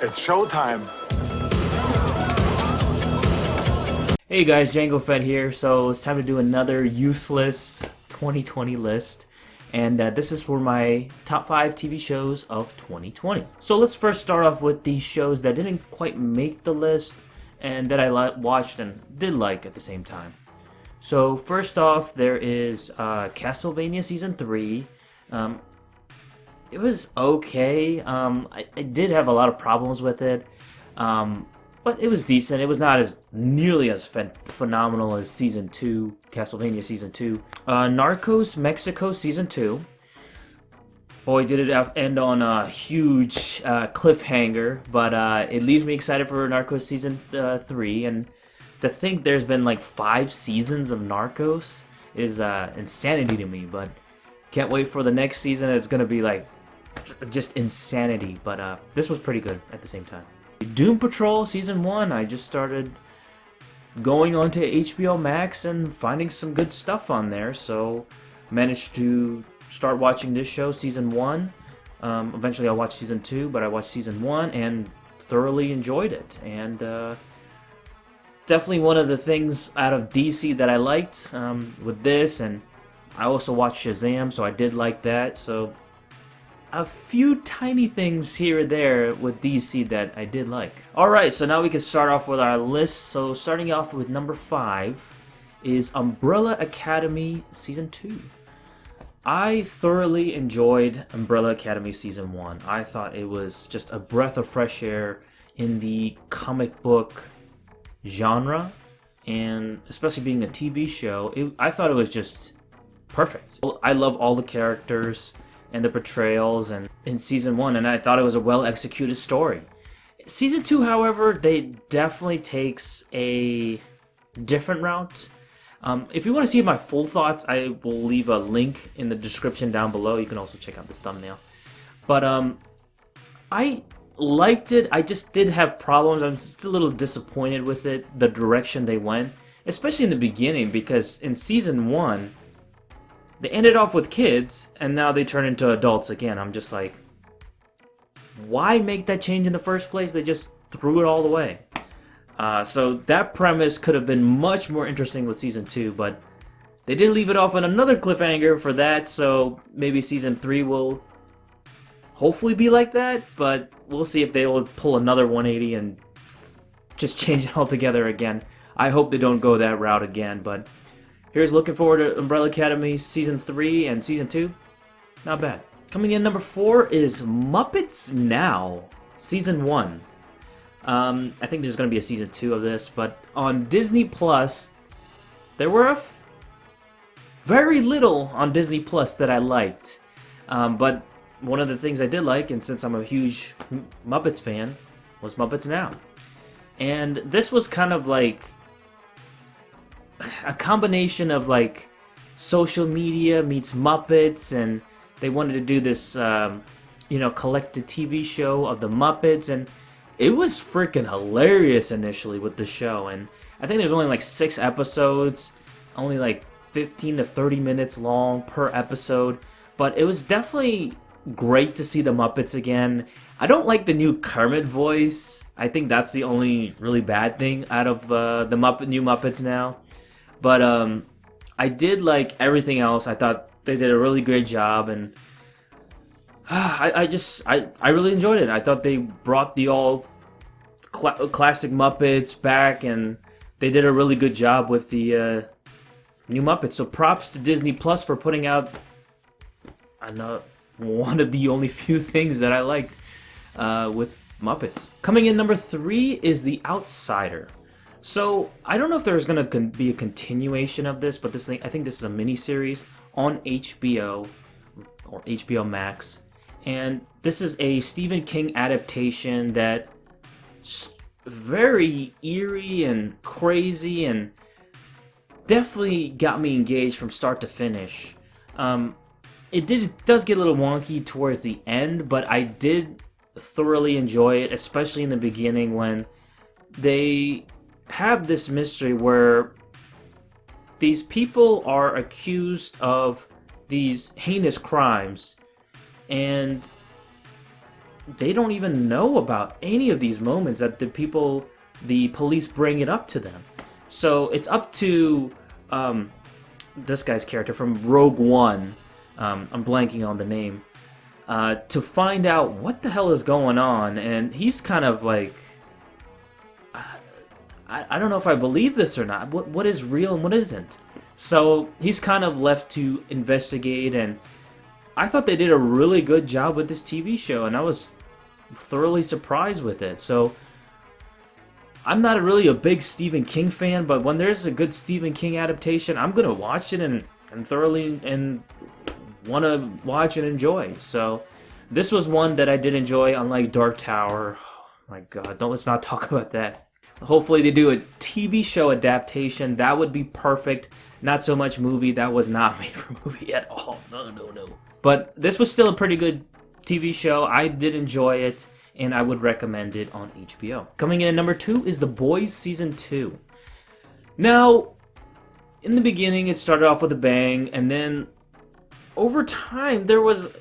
It's showtime. Hey guys, Django Fett here. So it's time to do another useless 2020 list. And this is for my top 5 TV shows of 2020. So let's first start off with the shows that didn't quite make the list and that I watched and did like at the same time. So first off, there is Castlevania Season 3. It was okay. I did have a lot of problems with it. But it was decent. It was not as nearly as phenomenal as Season 2, Castlevania Season 2. Narcos Mexico Season 2. Boy, did it end on a huge cliffhanger, but it leaves me excited for Narcos Season 3, and to think there's been like 5 seasons of Narcos is insanity to me, but can't wait for the next season. It's going to be like just insanity, but this was pretty good at the same time. Doom Patrol Season 1, I just started going onto HBO Max and finding some good stuff on there, so managed to start watching this show, Season 1. Eventually I'll watch Season 2, but I watched Season 1 and thoroughly enjoyed it, and definitely one of the things out of DC that I liked with this, and I also watched Shazam, so I did like that, so a few tiny things here and there with DC that I did like. Alright, so now we can start off with our list. So starting off with number 5 is Umbrella Academy Season 2. I thoroughly enjoyed Umbrella Academy Season 1. I thought it was just a breath of fresh air in the comic book genre, and especially being a TV show, I thought it was just perfect. I love all the characters and the portrayals and in Season 1, and I thought it was a well-executed story. Season 2, however, they definitely takes a different route. If you want to see my full thoughts, I will leave a link in the description down below. You can also check out this thumbnail. But I liked it. I just did have problems. I'm just a little disappointed with it, the direction they went, especially in the beginning, because in Season 1, they ended off with kids, and now they turn into adults again. I'm just like, why make that change in the first place? They just threw it all away. So that premise could have been much more interesting with Season 2, but they did leave it off on another cliffhanger for that, so maybe Season 3 will hopefully be like that, but we'll see if they will pull another 180 and just change it altogether again. I hope they don't go that route again, but here's looking forward to Umbrella Academy Season 3 and Season 2. Not bad. Coming in number 4 is Muppets Now Season 1. I think there's going to be a Season 2 of this, but on Disney Plus, there were very little on Disney Plus that I liked. But one of the things I did like, and since I'm a huge Muppets fan, was Muppets Now. And this was kind of like a combination of like social media meets Muppets, and they wanted to do this collected TV show of the Muppets, and it was freaking hilarious initially with the show. And I think there's only like 6 episodes, only like 15 to 30 minutes long per episode, but it was definitely great to see the Muppets again. I don't like the new Kermit voice. I think that's the only really bad thing out of the new Muppets Now. But I did like everything else. I thought they did a really great job, and I really enjoyed it. I thought they brought the classic Muppets back, and they did a really good job with the new Muppets. So props to Disney Plus for putting out one of the only few things that I liked with Muppets. Coming in number 3 is The Outsider. So, I don't know if there's going to be a continuation of this, but I think this is a miniseries on HBO, or HBO Max. And this is a Stephen King adaptation that very eerie and crazy, and definitely got me engaged from start to finish. It does get a little wonky towards the end, but I did thoroughly enjoy it, especially in the beginning when they have this mystery where these people are accused of these heinous crimes, and they don't even know about any of these moments that the police bring it up to them. So it's up to this guy's character from Rogue One, I'm blanking on the name, to find out what the hell is going on, and he's kind of like, I don't know if I believe this or not. What is real and what isn't? So he's kind of left to investigate, and I thought they did a really good job with this TV show, and I was thoroughly surprised with it. So I'm not really a big Stephen King fan, but when there's a good Stephen King adaptation, I'm gonna watch it and thoroughly and want to watch and enjoy. So this was one that I did enjoy, unlike Dark Tower. Oh my God, let's not talk about that. Hopefully they do a TV show adaptation. That would be perfect. Not so much movie. That was not made for movie at all. No. But this was still a pretty good TV show. I did enjoy it, and I would recommend it on HBO. Coming in at number 2 is The Boys Season 2. Now, in the beginning, it started off with a bang, and then over time, there was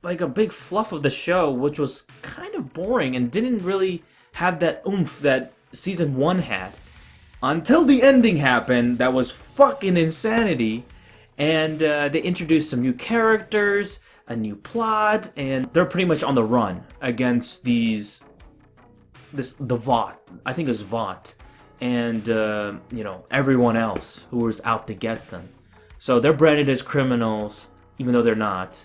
like a big fluff of the show, which was kind of boring and didn't really have that oomph that Season 1 had. Until the ending happened, that was fucking insanity. And they introduced some new characters, a new plot, and they're pretty much on the run against the Vought. I think it was Vought. And, everyone else who was out to get them. So they're branded as criminals, even though they're not.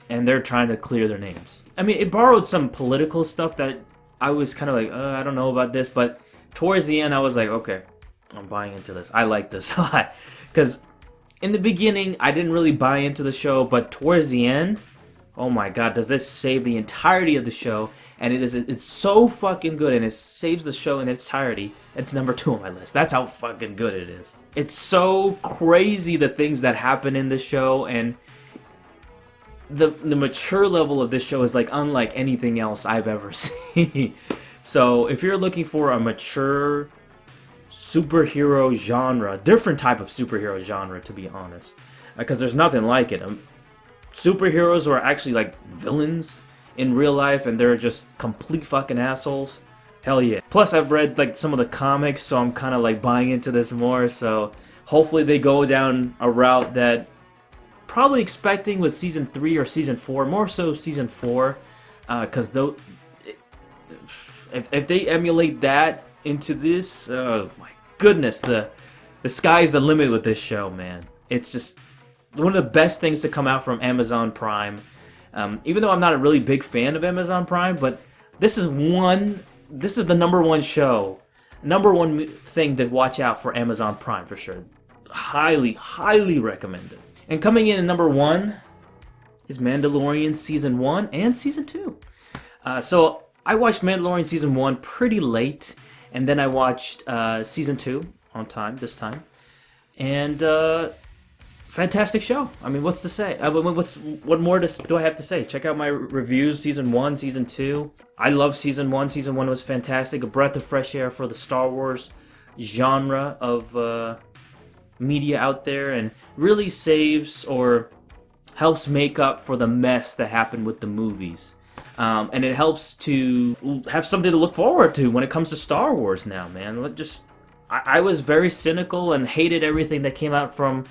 And they're trying to clear their names. I mean, it borrowed some political stuff that I was kind of like, I don't know about this, but towards the end, I was like, okay, I'm buying into this. I like this a lot. Because in the beginning, I didn't really buy into the show, but towards the end, oh my God, does this save the entirety of the show? And it's so fucking good, and it saves the show in its entirety. It's number 2 on my list. That's how fucking good it is. It's so crazy, the things that happen in the show, and the mature level of this show is like unlike anything else I've ever seen. So if you're looking for a mature superhero genre, different type of superhero genre, to be honest, because there's nothing like it. Superheroes who are actually like villains in real life, and they're just complete fucking assholes. Hell yeah. Plus I've read like some of the comics, so I'm kind of like buying into this more. So hopefully they go down a route that probably expecting with Season 3 or Season 4, more so Season 4, because if they emulate that into this, oh my goodness, the sky's the limit with this show, man. It's just one of the best things to come out from Amazon Prime. Even though I'm not a really big fan of Amazon Prime, but this is the number one show, number one thing to watch out for Amazon Prime for sure. Highly, highly recommended. And coming in at number 1 is Mandalorian Season 1 and Season 2. So I watched Mandalorian Season 1 pretty late, and then I watched Season 2 on time this time. And fantastic show. I mean, what's to say? What more do I have to say? Check out my reviews, Season 1, Season 2. I love Season 1. Season 1 was fantastic. A breath of fresh air for the Star Wars genre of media out there, and really saves or helps make up for the mess that happened with the movies. And it helps to have something to look forward to when it comes to Star Wars now, man. I was very cynical and hated everything that came out from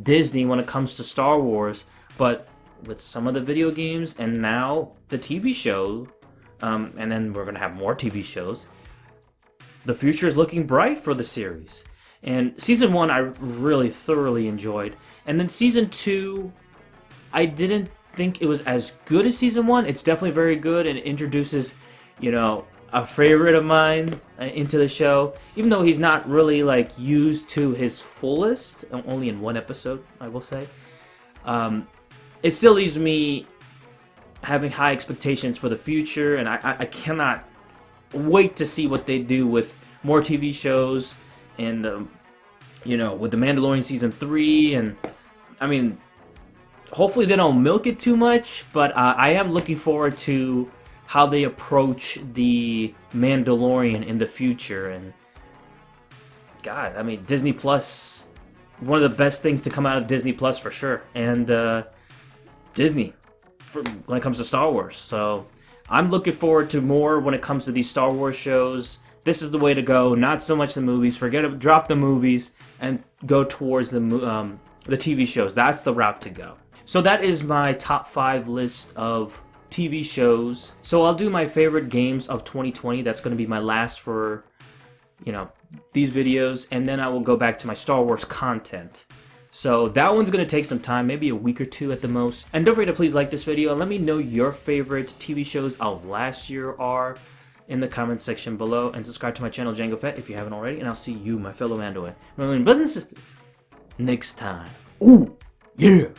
Disney when it comes to Star Wars, but with some of the video games and now the TV show, and then we're going to have more TV shows, the future is looking bright for the series. And Season 1 I really thoroughly enjoyed. And then Season 2, I didn't think it was as good as Season 1. It's definitely very good and introduces, a favorite of mine into the show. Even though he's not really like used to his fullest, only in one episode, I will say. It still leaves me having high expectations for the future, and I cannot wait to see what they do with more TV shows. And, with The Mandalorian Season 3, and, I mean, hopefully they don't milk it too much, but I am looking forward to how they approach the Mandalorian in the future. And, God, I mean, Disney Plus, one of the best things to come out of Disney Plus for sure. And, Disney, when it comes to Star Wars. So I'm looking forward to more when it comes to these Star Wars shows. This is the way to go. Not so much the movies. Drop the movies and go towards the TV shows. That's the route to go. So that is my top 5 list of TV shows. So I'll do my favorite games of 2020. That's going to be my last for, these videos. And then I will go back to my Star Wars content. So that one's going to take some time, maybe a week or 2 at the most. And don't forget to please like this video and let me know your favorite TV shows of last year are in the comment section below. And subscribe to my channel, Django Fett, if you haven't already. And I'll see you, my fellow Mandalorian brothers and sisters, next time. Ooh, yeah!